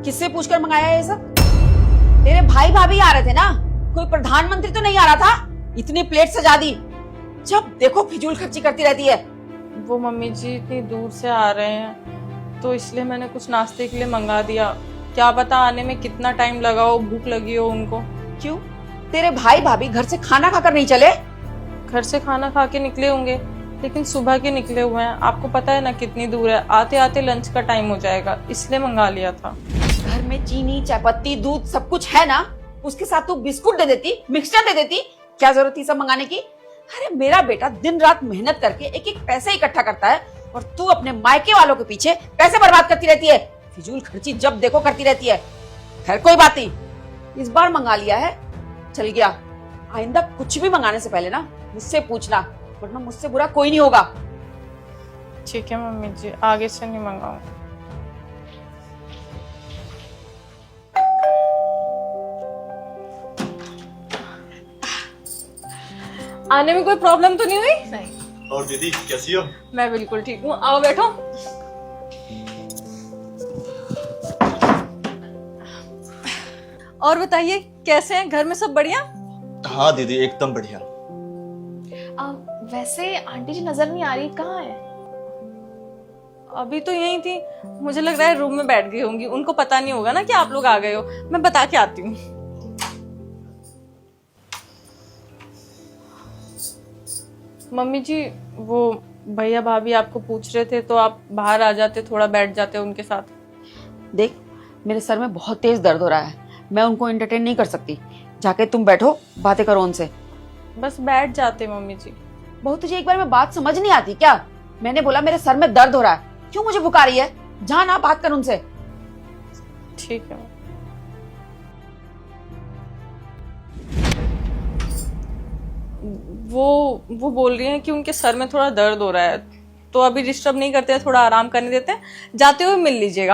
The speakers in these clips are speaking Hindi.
किससे पूछकर मंगाया है ये सब? तेरे भाई भाभी आ रहे थे ना, कोई प्रधानमंत्री तो नहीं आ रहा था? इतनी प्लेट सजा दी, जब देखो फिजूल खर्ची करती रहती है। वो मम्मी जी इतनी दूर से आ रहे हैं तो इसलिए मैंने कुछ नाश्ते के लिए मंगा दिया। क्या पता आने में कितना टाइम लगा हो, भूख लगी हो उनको। क्यों, तेरे भाई भाभी घर से खाना खाकर नहीं चले? घर से खाना खा के निकले होंगे, लेकिन सुबह के निकले हुए हैं। आपको पता है ना कितनी दूर है, आते आते लंच का टाइम हो जाएगा, इसलिए मंगा लिया था। घर में चीनी, चायपत्ती, दूध सब कुछ है ना, उसके साथ तू बिस्कुट दे देती, मिक्सचर दे देती, क्या जरूरत थी सब मंगाने की? अरे मेरा बेटा दिन रात मेहनत करके एक एक पैसे इकट्ठा करता है और तू अपने मायके वालों के पीछे पैसे बर्बाद करती रहती है, फिजूल खर्ची जब देखो करती रहती है। खैर कोई बात नहीं, इस बार मंगा लिया है, चल गया। आइंदा कुछ भी मंगाने से पहले ना मुझसे पूछना, वरना मुझसे बुरा कोई नहीं होगा। ठीक है मम्मी जी, आगे से नहीं मंगाऊंगा। आने में कोई प्रॉब्लम तो नहीं हुई? नहीं। और दीदी कैसी हो? मैं बिल्कुल ठीक हूँ, आओ बैठो। और बताइए कैसे हैं, घर में सब बढ़िया? हाँ दीदी एकदम बढ़िया। वैसे आंटी जी नजर नहीं आ रही, कहाँ है? अभी तो यही थी, मुझे लग रहा है रूम में बैठ गई होंगी। उनको पता नहीं होगा ना कि आप लोग आ गए हो। मैं बता के आती हूँ। मम्मी जी, वो भैया भाभी आपको पूछ रहे थे तो आप बाहर आ जाते, थोड़ा बैठ जाते उनके साथ। देख, मेरे सर में बहुत तेज दर्द हो रहा है, मैं उनको एंटरटेन नहीं कर सकती। जाके तुम बैठो, बातें करो उनसे। बस बैठ जाते मम्मी जी। बहू तुझे एक बार में बात समझ नहीं आती क्या? मैंने बोला मेरे सर में दर्द हो रहा है, क्यों मुझे बुका रही है? जा ना, बात कर उनसे। ठीक है। वो बोल रही हैं कि उनके सर में थोड़ा दर्द हो रहा है, तो अभी डिस्टर्ब नहीं करते हैं, थोड़ा आराम करने देते हैं। जाते हुए मिल लीजिएगा।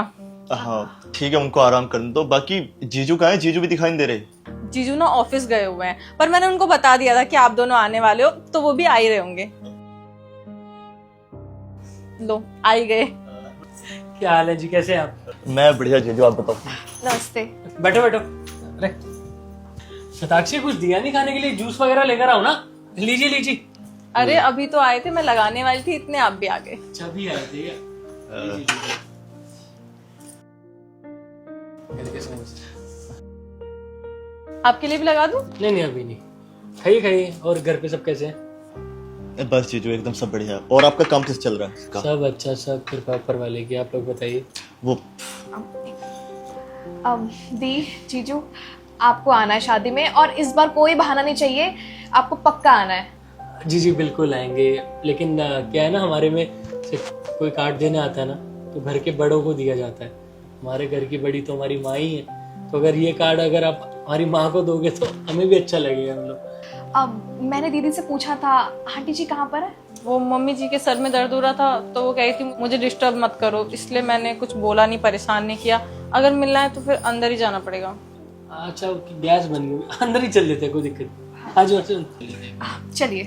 हाँ ठीक है, उनको आराम करने दो। बाकी जीजू कहाँ है? जीजू भी दिखाई नहीं दे रहे। जीजू ना ऑफिस गए हुए हैं, पर मैंने उनको बता दिया था कि आप दोनों आने वाले हो, तो वो भी आ ही रहे होंगे। लो, आ ही गए। क्या हाल है जी, कैसे हैं आप? मैं बढ़िया जीजू, आप बताओ। नमस्ते। बैठो बैठो। अरे शताक्षी, कुछ दिया नहीं खाने के लिए? जूस वगैरह लेकर आओ ना। लीजिए लीजिए। अरे अभी तो आए थे, मैं लगाने वाली थी, इतने आप भी आ गए। अच्छा भी आए थे आपके लिए भी लगा दूं? नहीं नहीं अभी नहीं, खाइए खाइए। और घर पे सब कैसे हैं? बस जीजू एकदम सब बढ़िया। और आपका काम कैसे चल रहा है? सब अच्छा, सब कृपा ऊपर वाले की। आप लोग बताइए। वो दी जीजू, आपको आना है शादी में, और इस बार कोई बहाना नहीं चाहिए, आपको पक्का आना है। जी जी बिल्कुल आएंगे, लेकिन क्या है ना, हमारे में सिर्फ कोई कार्ड देने आता है ना तो घर के बड़ों को दिया जाता है। हमारे घर की बड़ी तो हमारी माँ ही है, तो अगर ये कार्ड अगर आप हमारी माँ को दोगे तो हमें भी अच्छा लगेगा। हम लोग मैंने दीदी से पूछा था, आंटी जी कहाँ पर है? वो मम्मी जी के सर में दर्द हो रहा था, तो वो कही थी मुझे डिस्टर्ब मत करो, इसलिए मैंने कुछ बोला नहीं, परेशान नहीं किया। अगर मिलना है तो फिर अंदर ही जाना पड़ेगा। अच्छा, गैस बन गई, अंदर ही चल लेते हैं, कोई दिक्कत नहीं। आ जाओ चलिए।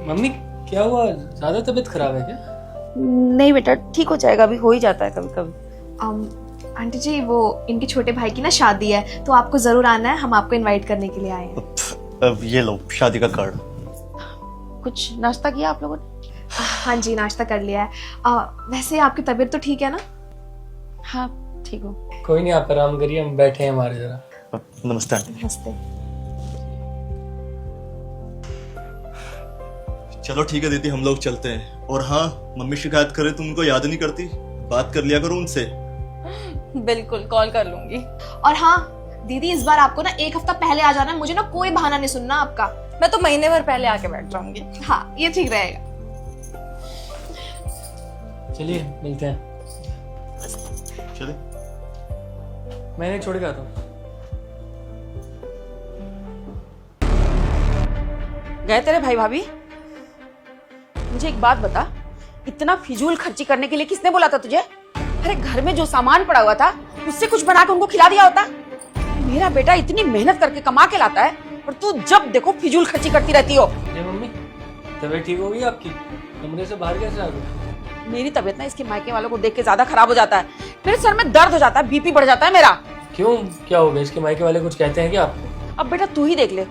मम्मी क्या हुआ, ज्यादा तबीयत खराब है क्या? नहीं बेटा, ठीक हो जाएगा, अभी हो ही जाता है कभी कभी। आंटी जी, वो इनके छोटे भाई की ना शादी है, तो आपको जरूर आना है, हम आपको इनवाइट करने के लिए आए हैं। अब ये लो शादी का कार्ड। कुछ नाश्ता किया आप लोगों ने? हाँ जी, नाश्ता कर लिया है। वैसे आपकी तबीयत तो ठीक है ना? हाँ ठीक हो। कोई नहीं, आप आराम करिए, हम बैठे हैं हमारे जरा। नमस्ते आंटी। नमस्ते। चलो ठीक है दीदी, हम लोग चलते हैं। और हाँ, मम्मी शिकायत करे तुम उनको याद नहीं करती, बात कर लिया करो उनसे। बिल्कुल, कॉल कर लूंगी। और हाँ दीदी, इस बार आपको ना एक हफ्ता पहले आ जाना है, मुझे ना कोई बहाना नहीं सुनना आपका। मैं तो महीने भर पहले आके बैठ जाऊंगी। हाँ, ये ठीक रहेगा। चलिए मिलते हैं। चले। मैंने छोड़ के आता हूँ। गए तेरे भाई भाभी? मुझे एक बात बता, इतना फिजूल खर्ची करने के लिए किसने बोला था तुझे? अरे घर में जो सामान पड़ा हुआ था उससे कुछ बना के उनको खिला दिया होता। मेरा बेटा इतनी मेहनत करके कमा के लाता है और तू जब देखो फिजूल खर्ची करती रहती हो। मम्मी तबीयत ठीक होगी आपकी? कमरे से बाहर कैसे आ गए? मेरी तबीयत ना इसके मायके वालों को देख के ज्यादा खराब हो जाता है। मेरे सर में दर्द हो जाता है, बीपी बढ़ जाता है मेरा। क्यों, क्या हो गया? इसके मायके वाले कुछ कहते हैं क्या आपको? अब बेटा तू ही देख ले,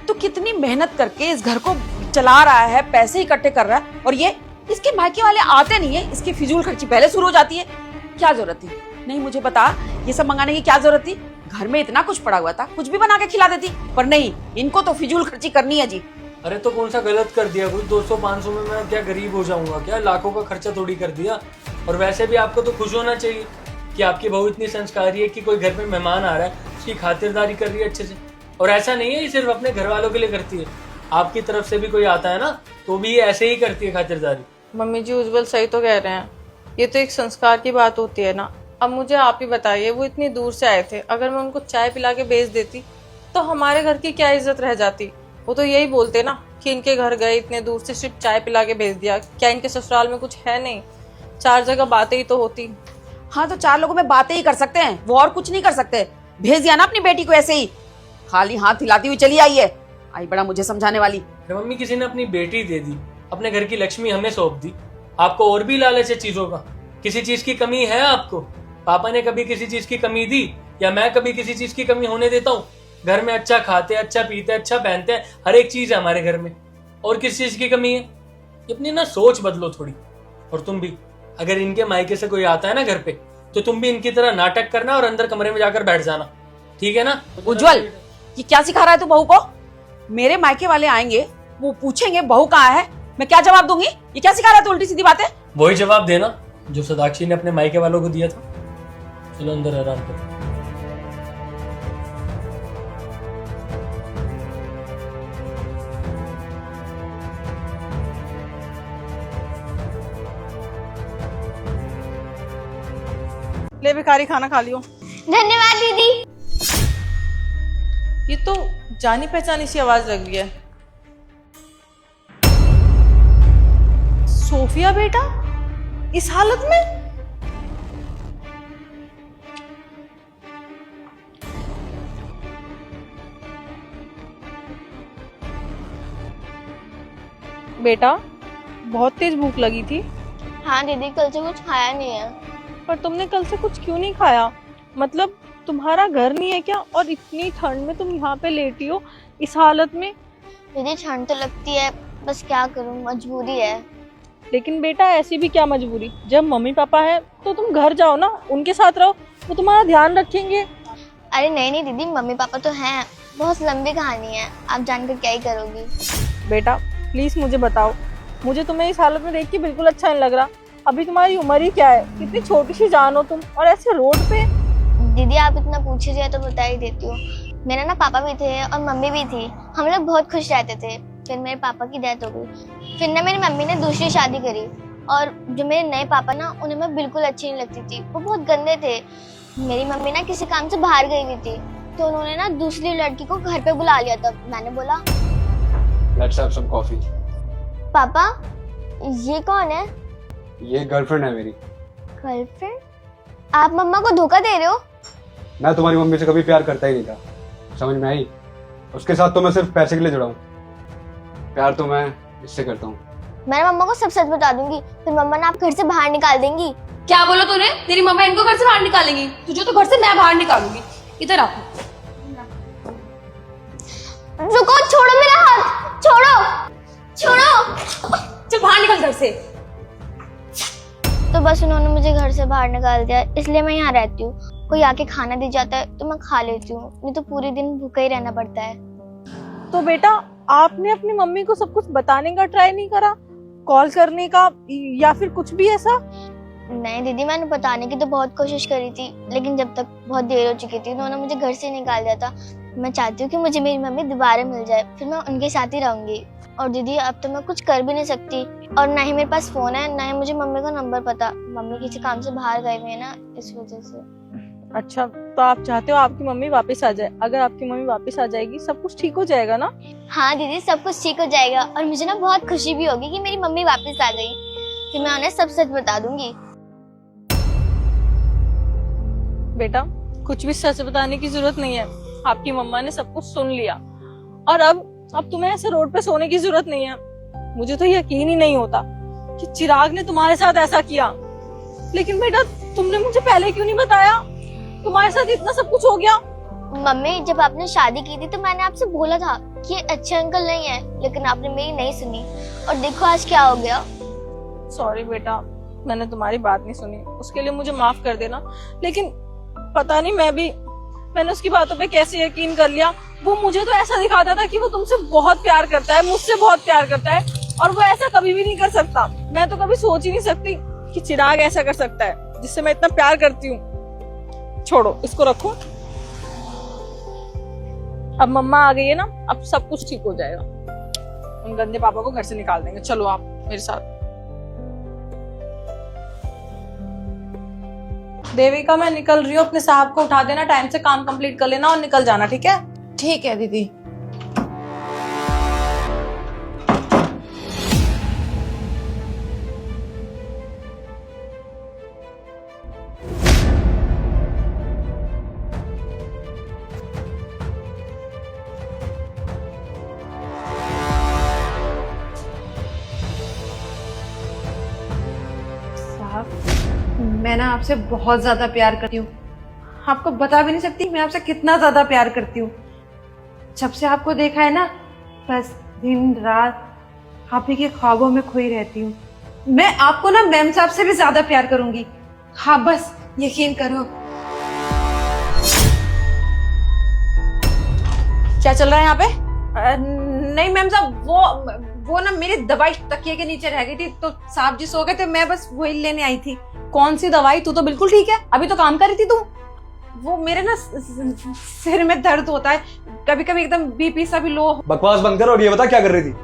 तू कितनी मेहनत करके इस घर को चला रहा है, पैसे इकट्ठे कर रहा है, और ये इसके मायके वाले आते नहीं है, इसकी फिजूल खर्ची पहले शुरू हो जाती है। क्या जरूरत थी? नहीं मुझे बता, ये सब मंगाने की क्या जरूरत थी? घर में इतना कुछ पड़ा हुआ था, कुछ भी बना के खिला देती, पर नहीं, इनको तो फिजूल खर्ची करनी है जी। अरे तो कौन सा गलत कर दिया? कुछ 200-500 में मैं क्या गरीब हो जाऊंगा क्या? लाखों का खर्चा थोड़ी कर दिया। और वैसे भी आपको तो खुश होना चाहिए कि आपकी बहू इतनी संस्कारी है कि कोई घर में मेहमान आ रहा है, उसकी खातिरदारी कर रही है अच्छे से। और ऐसा नहीं है ये सिर्फ अपने घर वालों के लिए करती है, आपकी तरफ से भी कोई आता है ना तो भी ये ऐसे ही करती है खातिरदारी। मम्मी जी उज्जवल सही तो कह रहे हैं, ये तो एक संस्कार की बात होती है ना। अब मुझे आप ही बताइए, वो इतनी दूर से आए थे, अगर मैं उनको चाय पिला के भेज देती तो हमारे घर की क्या इज्जत रह जाती? वो तो यही बोलते ना कि इनके घर गए इतने दूर से, सिर्फ चाय पिला के भेज दिया, क्या इनके ससुराल में कुछ है नहीं? 4 जगह बातें ही तो होती। हाँ तो 4 लोगों में बातें ही कर सकते हैं, वो और कुछ नहीं कर सकते। भेज दिया ना अपनी बेटी को ऐसे ही, खाली हाथ हिलाती हुई चली आई है, आई बड़ा मुझे समझाने वाली। अरे मम्मी, किसी ने अपनी बेटी दे दी, अपने घर की लक्ष्मी हमें सौंप दी, आपको और भी लालच है चीजों का? किसी चीज की कमी है आपको? पापा ने कभी किसी चीज की कमी दी, या मैं कभी किसी चीज की कमी होने देता हूँ? घर में अच्छा खाते, अच्छा पीते, अच्छा पहनते हैं, हर एक चीज है हमारे घर में, और किस चीज की कमी है? अपनी ना सोच बदलो थोड़ी। और तुम भी, अगर इनके मायके से कोई आता है ना घर पे, तो तुम भी इनकी तरह नाटक करना और अंदर कमरे में जाकर बैठ जाना, ठीक है ना? उज्जवल, ये क्या सिखा रहा है तू बहू को? मेरे मायके वाले आएंगे, वो पूछेंगे बहू कहाँ है, मैं क्या जवाब दूंगी? ये क्या सिखा रहा है तू उल्टी सीधी बातें? वही जवाब देना जो सदाक्षी ने अपने मायके वालों को दिया था। चलो अंदर आराम करो। ले भिखारी, खाना खा लियो। धन्यवाद दीदी। ये तो जानी पहचानी सी आवाज लग रही है। सोफिया बेटा इस हालत में? बेटा बहुत तेज भूख लगी थी। हाँ दीदी, कल से कुछ खाया नहीं है। पर तुमने कल से कुछ क्यों नहीं खाया? मतलब तुम्हारा घर नहीं है क्या? और इतनी ठंड में तुम यहाँ पे लेटी हो इस हालत में? दीदी ठंड तो लगती है, बस क्या करूँ, मजबूरी है। लेकिन बेटा ऐसी भी क्या मजबूरी? जब मम्मी पापा है तो तुम घर जाओ ना, उनके साथ रहो, वो तुम्हारा ध्यान रखेंगे। अरे नहीं नहीं दीदी, मम्मी पापा तो हैं, बहुत लंबी कहानी है, आप जानकर क्या ही करोगी। बेटा प्लीज मुझे बताओ, मुझे तुम्हें इस हालत में देख के बिल्कुल अच्छा नहीं लग रहा। अभी तुम्हारी उम्र ही क्या है, कितनी छोटी सी जान हो तुम, और ऐसे रोड पे। दीदी आप इतना पूछ रही है तो बता ही देती हूँ। मेरे ना पापा भी थे और मम्मी भी थी, हम लोग बहुत खुश रहते थे। फिर मेरे पापा की डेथ हो गई, फिर ना मेरी मम्मी ने दूसरी शादी करी, और जो मेरे नए पापा ना, उन्हें मैं बिल्कुल अच्छी नहीं लगती थी, वो बहुत गंदे थे। मेरी मम्मी ना किसी काम से बाहर गई हुई थी, तो उन्होंने ना दूसरी लड़की को घर पे बुला लिया था। मैंने बोला Let's have some coffee. पापा ये कौन है? ये गर्लफ्रेंड है मेरी। गर्लफ्रेंड? आप मम्मा को धोखा दे रहे हो? मैं तुम्हारी मम्मी से कभी प्यार करता ही नहीं था, समझ में आई? उसके साथ तो मैं सिर्फ पैसे के लिए जुड़ा हूँ, प्यार तो मैं इससे करता हूँ। मैं मम्मा को सब सच बता दूंगी, फिर मम्मा ना आप घर से बाहर निकाल देंगी। क्या बोला तूने? तेरी मम्मा इनको घर से बाहर निकालेंगी, तुझे तो घर से मैं बाहर निकालूंगी। इधर आ। रुको, छोड़ो मेरा हाथ, छोड़ो छोड़ो। चल बाहर निकल घर से। तो बस उन्होंने मुझे घर से बाहर निकाल दिया, इसलिए मैं यहाँ रहती हूँ। कोई आके खाना दे जाता है तो मैं खा लेती हूँ, नहीं तो पूरे दिन भूखा ही रहना पड़ता है। तो बेटा आपने अपनी मम्मी को सब कुछ बताने का ट्राई नहीं करा, कॉल करने का या फिर कुछ भी ऐसा? नहीं दीदी, मैंने बताने की तो बहुत कोशिश करी थी, लेकिन जब तक बहुत देर हो चुकी थी उन्होंने मुझे घर से निकाल दिया था। मैं चाहती हूँ कि मुझे मेरी मम्मी दोबारा मिल जाए, फिर मैं उनके साथ ही रहूंगी। और दीदी अब तो मैं कुछ कर भी नहीं सकती, और ना ही मेरे पास फोन है, ना ही मुझे मम्मी का नंबर पता। मम्मी किसी काम से बाहर गए हुए हैं ना, इस वजह से। अच्छा, तो आप चाहते हो आपकी मम्मी वापस आ जाए? अगर आपकी मम्मी वापस आ जाएगी सब कुछ ठीक हो जाएगा ना? हाँ दीदी, सब कुछ ठीक हो जाएगा, और मुझे ना बहुत खुशी भी होगी कि मेरी मम्मी वापस आ गई। फिर मैं उन्हें सब सच बता दूंगी। बेटा कुछ भी सच बताने की जरूरत नहीं है, आपकी मम्मा ने सब कुछ सुन लिया, और अब तुम्हें ऐसे रोड पे सोने की जरूरत नहीं है। मुझे तो यकीन ही नहीं होता कि चिराग ने तुम्हारे साथ ऐसा किया। लेकिन बेटा तुमने मुझे पहले क्यों नहीं बताया? तुम्हारे साथ इतना सब कुछ हो गया। मम्मी, जब आपने शादी की थी तो मैंने आपसे बोला था कि ये अच्छे अंकल नहीं है, लेकिन आपने मेरी नहीं सुनी और देखो आज क्या हो गया। सॉरी बेटा, मैंने तुम्हारी बात नहीं सुनी, उसके लिए मुझे माफ कर देना। लेकिन पता नहीं मैंने उसकी बातों पे कैसे यकीन कर लिया। वो मुझे तो ऐसा दिखाता था कि वो तुमसे बहुत प्यार करता है, मुझसे बहुत प्यार करता है, और वो ऐसा कभी भी नहीं कर सकता। मैं तो कभी सोच ही नहीं सकती कि चिराग ऐसा कर सकता है जिससे मैं इतना प्यार करती हूँ। छोड़ो, इसको रखो। अब मम्मा आ गई है ना, अब सब कुछ ठीक हो जाएगा। उन गंदे पापा को घर से निकाल देंगे। चलो आप मेरे साथ। देविका, मैं निकल रही हूँ, अपने साहब को उठा देना, टाइम से काम कंप्लीट कर लेना और निकल जाना, ठीक है? ठीक है दीदी। मैं ना आपसे बहुत ज्यादा प्यार करती हूँ, आपको बता भी नहीं सकती मैं आपसे कितना ज्यादा प्यार करती हूँ। जब से आपको देखा है ना, बस दिन रात आप ही के ख्वाबों में खोई रहती हूँ। मैं आपको ना मैम साहब से भी ज्यादा प्यार करूंगी, हाँ बस यकीन करो। क्या चल रहा है यहाँ पे? नहीं मैम साहब, वो ना मेरी दवाई तकिए के नीचे रह गई थी, तो साहब जी सो गए थे, मैं बस वही लेने आई थी। कौन सी दवाई? तू तो बिल्कुल ठीक है, अभी तो काम कर रही थी तू। वो मेरे ना सिर में दर्द होता है, कभी कभी एकदम बीपी सा भी लो। बकवास बंद कर और ये बता क्या कर रही थी?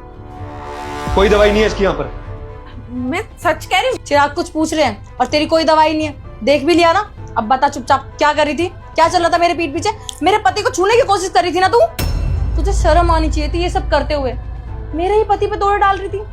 कोई दवाई नहीं है इसकी यहाँ पर। मैं सच कह रही हूँ। चिराग कुछ पूछ रहे हैं और तेरी कोई दवाई नहीं है, देख भी लिया ना। अब बता चुपचाप, क्या कर रही थी? क्या चल रहा था मेरे पीठ पीछे? मेरे पति को छूने की कोशिश कर रही थी ना तू? तुझे शर्म आनी चाहिए थी ये सब करते हुए। मेरे ही पति पे दौड़ डाल रही थी।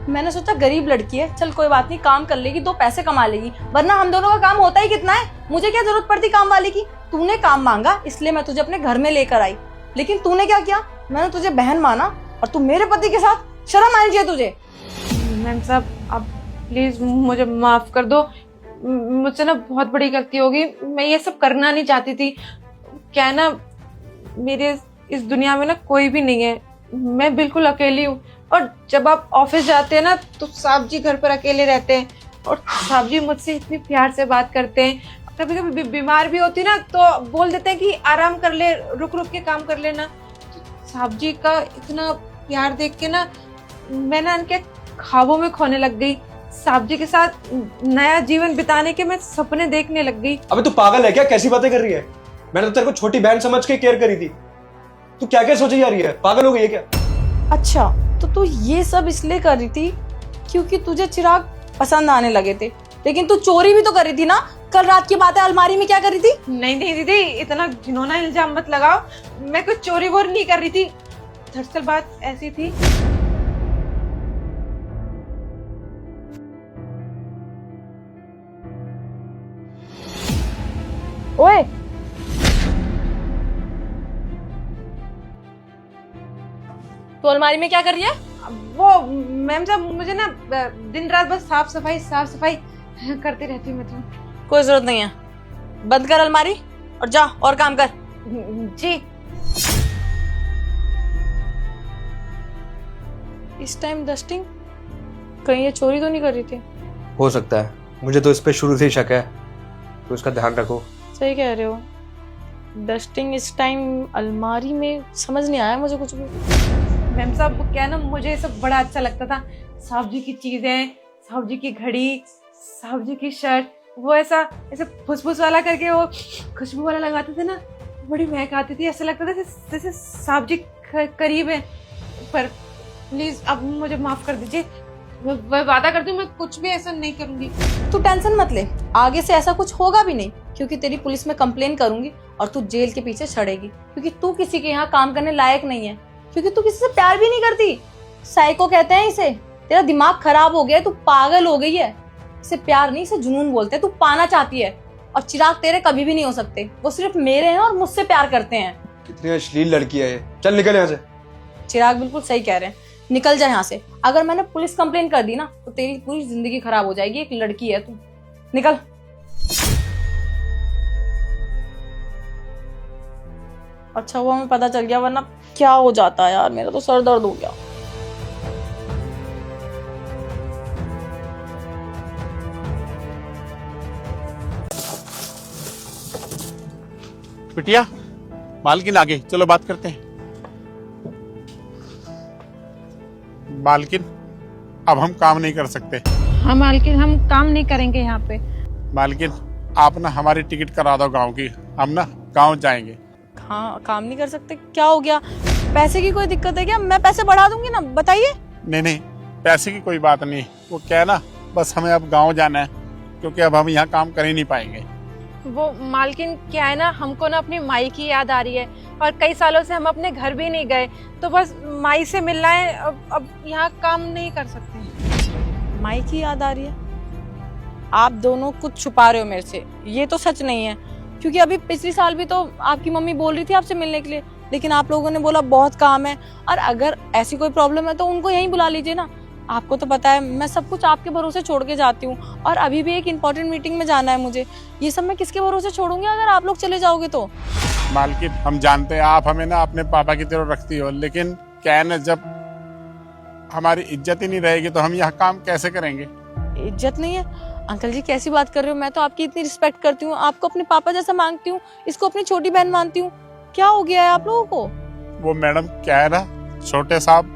मैंने सोचा गरीब लड़की है, चल कोई बात नहीं, काम कर लेगी, 2 पैसे कमा लेगी, वरना हम दोनों का काम होता ही कितना है। मुझे क्या जरूरत पड़ती काम वाले की? तूने काम मांगा इसलिए मैं तुझे अपने घर में लेकर आई, लेकिन तूने क्या किया? मैंने तुझे बहन माना और तू मेरे पति के साथ। शर्म आनी चाहिए तुझे। मैम साहब आप प्लीज मुझे माफ कर दो, मुझसे ना बहुत बड़ी गलती होगी, मैं ये सब करना नहीं चाहती थी। क्या है ना, मेरे इस दुनिया में ना कोई भी नहीं है, मैं बिल्कुल अकेली हूँ। और जब आप ऑफिस जाते हैं ना तो साहब जी घर पर अकेले रहते हैं और साहब जी मुझसे इतनी प्यार से बात करते हैं। कभी कभी बीमार भी होती ना तो बोल देते हैं कि आराम कर ले, रुक रुक के काम कर लेना। तो साहब जी का इतना प्यार देख के ना मैं ना उनके ख्वाबों में खोने लग गई। साहब जी के साथ नया जीवन बिताने के मैं सपने देखने लग गई। अबे तू पागल है क्या? कैसी बातें कर रही है? मैंने तो तेरे को छोटी बहन समझ के केयर करी थी, तू क्या क्या सोची जा रही है? पागल हो गई है क्या? अच्छा, तो तू ये सब इसलिए कर रही थी क्योंकि तुझे चिराग पसंद आने लगे थे, लेकिन तू चोरी भी तो कर रही थी ना। कल रात की बात है, अलमारी में क्या कर रही थी? नहीं नहीं दीदी, इतना घिनौना इल्जाम मत लगाओ, मैं कुछ चोरी वोरी नहीं कर रही थी। दरअसल बात ऐसी थी, ओए तू अलमारी में क्या कर रही है? वो मैम साहब मुझे ना दिन रात बस साफ सफाई करती रहती हूँ मैं तो। कोई जरूरत नहीं है, बंद कर अलमारी और जा और काम कर। जी। इस टाइम डस्टिंग, कहीं ये चोरी तो नहीं कर रही थी? हो सकता है, मुझे तो इस पे शुरू से ही शक है, तो इसका ध्यान रखो। सही कह रहे हो, डस्टिंग इस टाइम अलमारी में, समझ नहीं आया मुझे कुछ भी। मैम साहब क्या है ना, मुझे ये सब बड़ा अच्छा लगता था। साहब जी की चीजें, साहब जी की घड़ी, साहब जी की शर्ट, वो ऐसा फुसफुस वाला करके वो खुशबू वाला लगाते थे ना, बड़ी महक आती थी। ऐसा लगता था जैसे साहब जी करीब है। पर प्लीज अब मुझे माफ कर दीजिए, मैं वादा करती हूँ मैं कुछ भी ऐसा नहीं करूंगी। तू टेंशन मत ले, आगे से ऐसा कुछ होगा भी नहीं, क्योंकि तेरी पुलिस में कंप्लेन करूंगी और तू जेल के पीछे छड़ेगी, क्योंकि तू किसी के यहाँ काम करने लायक नहीं है, क्योंकि तू किसी से प्यार भी नहीं करती। साइको कहते हैं इसे। तेरा दिमाग खराब हो गया है, तू पागल हो गई है। इसे प्यार नहीं, इसे जुनून बोलते हैं। तू पाना चाहती है और चिराग तेरे कभी भी नहीं हो सकते, वो सिर्फ मेरे हैं और मुझसे प्यार करते हैं। कितनी अश्लील लड़की है ये, चल निकल यहाँ से। चिराग बिल्कुल सही कह रहे हैं, निकल जा यहाँ से। अगर मैंने पुलिस कंप्लेन कर दी ना तो तेरी पूरी जिंदगी खराब हो जाएगी। एक लड़की है तू, निकल। अच्छा हुआ हमें पता चल गया, वरना क्या हो जाता यार, मेरा तो सर दर्द हो गया। बिटिया, मालकिन आगे, चलो बात करते हैं। मालकिन, अब हम काम नहीं कर सकते। हाँ मालकिन, हम काम नहीं करेंगे यहाँ पे। मालकिन, आप ना हमारी टिकट करा दो गांव की, हम ना गांव जाएंगे। हाँ, काम नहीं कर सकते? क्या हो गया? पैसे की कोई दिक्कत है क्या? मैं पैसे बढ़ा दूंगी ना, बताइए। नहीं नहीं, पैसे की कोई बात नहीं, वो क्या है ना, बस हमें अब गांव जाना है, क्योंकि अब हम यहाँ काम कर ही नहीं पाएंगे। वो मालकिन क्या है ना, हमको ना अपनी माई की याद आ रही है और कई सालों से हम अपने घर भी नहीं गए, तो बस माई से मिलना है। अब यहाँ काम नहीं कर सकते। माई की याद आ रही है? आप दोनों कुछ छुपा रहे हो मेरे से, ये तो सच नहीं है। क्योंकि अभी पिछले साल भी तो आपकी मम्मी बोल रही थी आपसे मिलने के लिए, लेकिन आप लोगों ने बोला बहुत काम है। और अगर ऐसी कोई प्रॉब्लम है तो उनको यहीं बुला लीजिए ना। आपको तो पता है मैं सब कुछ आपके भरोसे छोड़ के जाती हूँ, और अभी भी एक इम्पोर्टेंट मीटिंग में जाना है मुझे। ये सब मैं किसके भरोसे छोड़ूंगी अगर आप लोग चले जाओगे तो? मालकिन, हम जानते हैं आप हमें ना अपने पापा की तरह रखती हो, लेकिन क्या है ना, जब हमारी इज्जत ही नहीं रहेगी तो हम यहाँ काम कैसे करेंगे? इज्जत नहीं है? अंकल जी कैसी बात कर रहे हो? मैं तो आपकी इतनी रिस्पेक्ट करती हूँ, आपको अपने पापा जैसा मांगती हूँ, इसको अपनी छोटी बहन मानती हूँ। क्या हो गया है आप लोगों को? वो मैडम क्या है ना, छोटे साहब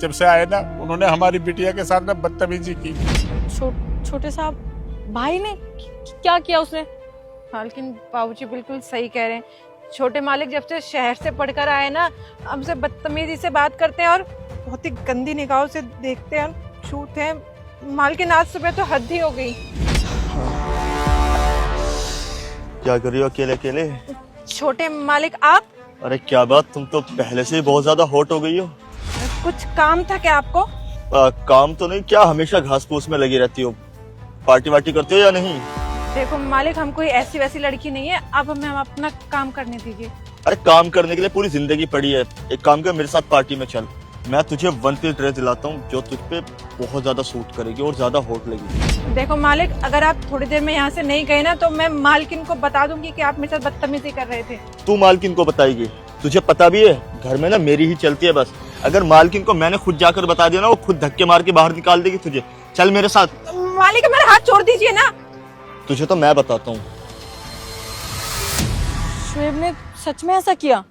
जब से आए ना, उन्होंने हमारी बिटिया के साथ ना बदतमीजी की। छोटे साहब भाई ने क्या किया उसने? मालकिन बाबूजी बिल्कुल सही कह रहे हैं। छोटे मालिक जब से शहर से पढ़कर आए ना, हमसे बदतमीजी से बात करते हैं और बहुत ही गंदी निगाहों से देखते हैं, छूते हैं। मालकिन आज सुबह तो हद ही हो गई। क्या कर रही हो अकेले अकेले? छोटे मालिक आप? अरे क्या बात, तुम तो पहले से ही बहुत ज्यादा हॉट हो गई हो। कुछ काम था क्या आपको? काम तो नहीं, क्या हमेशा घास फूस में लगी रहती हो? पार्टी वार्टी करते हो या नहीं? देखो मालिक, हम कोई ऐसी वैसी लड़की नहीं है, अब हमें अपना काम करने दीजिए। अरे काम करने के लिए पूरी जिंदगी पड़ी है। एक काम कर, मेरे साथ पार्टी में चल, मैं तुझे वन पीस ड्रेस दिलाता हूँ जो तुझ पे बहुत ज्यादा सूट करेगी और ज्यादा हॉट लगेगी। देखो मालिक, अगर आप थोड़ी देर में यहाँ से नहीं गए ना तो मैं मालकिन को बता दूंगी कि आप मेरे साथ बदतमीजी कर रहे थे। तू मालकिन को बताएगी? तुझे पता भी है घर में ना मेरी ही चलती है बस। अगर मालकिन को मैंने खुद जाकर बता दिया ना, वो खुद धक्के मार के बाहर निकाल देगी तुझे। चल मेरे साथ। मालिक मेरा हाथ छोड़ दीजिए ना। तुझे तो मैं बताता हूँ। शुएब ने सच में ऐसा किया?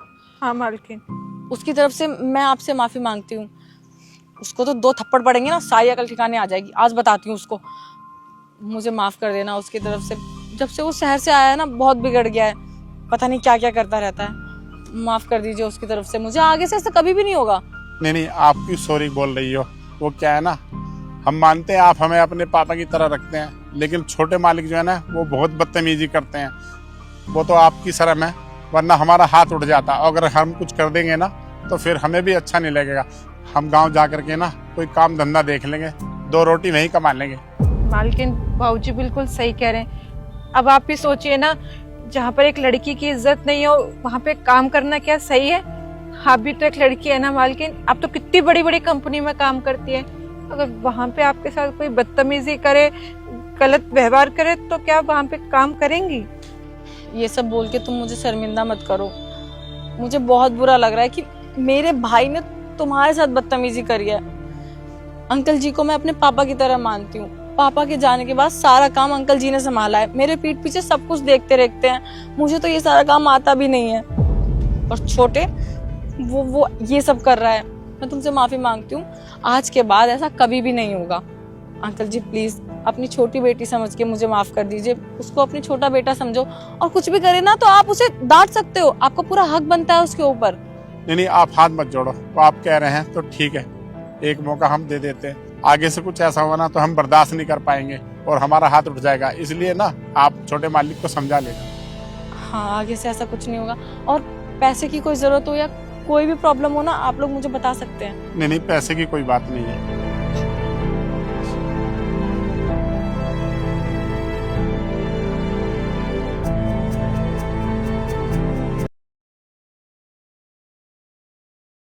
हाँ मालकिन। उसकी तरफ से मैं आपसे माफी मांगती हूँ। उसको तो 2 थप्पड़ पड़ेंगे ना, सारी अकल ठिकाने आ जाएगी। आज बताती हूँ उसको। मुझे माफ कर देना उसकी तरफ से। जब से वो शहर से आया है ना, बहुत बिगड़ गया है, पता नहीं क्या क्या करता रहता है। माफ कर दीजिए उसकी तरफ से, मुझे आगे से ऐसा कभी भी नहीं होगा। नहीं नहीं, आप क्यों सॉरी बोल रही हो? वो क्या है ना, हम मानते हैं आप हमें अपने पापा की तरह रखते हैं, लेकिन छोटे मालिक जो है ना, वो बहुत बदतमीजी करते हैं। वो तो आपकी शर्म है, वरना हमारा हाथ उठ जाता। अगर हम कुछ कर देंगे ना तो फिर हमें भी अच्छा नहीं लगेगा। हम गांव जा करके ना कोई काम धंधा देख लेंगे, 2 रोटी नहीं कमा लेंगे। मालकिन बाबूजी बिल्कुल सही कह रहे हैं। अब आप ही सोचिए ना, जहाँ पर एक लड़की की इज्जत नहीं हो वहाँ पे काम करना क्या सही है? आप भी तो एक लड़की है ना मालकिन, आप तो कितनी बड़ी बड़ी कंपनी में काम करती है। अगर वहाँ पे आपके साथ कोई बदतमीजी करे, गलत व्यवहार करे, तो क्या वहाँ पे काम करेंगी? ये सब बोल के तुम मुझे शर्मिंदा मत करो। मुझे बहुत बुरा लग रहा है कि मेरे भाई ने तुम्हारे साथ बदतमीजी करी है। अंकल जी को मैं अपने पापा की तरह मानती हूँ। पापा के जाने के बाद सारा काम अंकल जी ने संभाला है। मेरे पीठ पीछे सब कुछ देखते रहते हैं। मुझे तो ये सारा काम आता भी नहीं है। और छोटे वो ये सब कर रहा है। मैं तुमसे माफी मांगती हूँ। आज के बाद ऐसा कभी भी नहीं होगा। अंकल जी प्लीज अपनी छोटी बेटी समझ के मुझे माफ कर दीजिए। उसको अपनी छोटा बेटा समझो, और कुछ भी करे ना तो आप उसे डांट सकते हो। आपको पूरा हक बनता है उसके ऊपर। नहीं, आप हाथ मत जोड़ो। वो आप कह रहे हैं तो ठीक है, एक मौका हम दे देते हैं। आगे से कुछ ऐसा होगा ना तो हम बर्दाश्त नहीं कर पाएंगे और हमारा हाथ उठ जाएगा। इसलिए ना आप छोटे मालिक को समझा लेना। हाँ, आगे से ऐसा कुछ नहीं होगा। और पैसे की कोई जरूरत हो या कोई भी प्रॉब्लम हो ना, आप लोग मुझे बता सकते हैं। नहीं, पैसे की कोई बात नहीं है।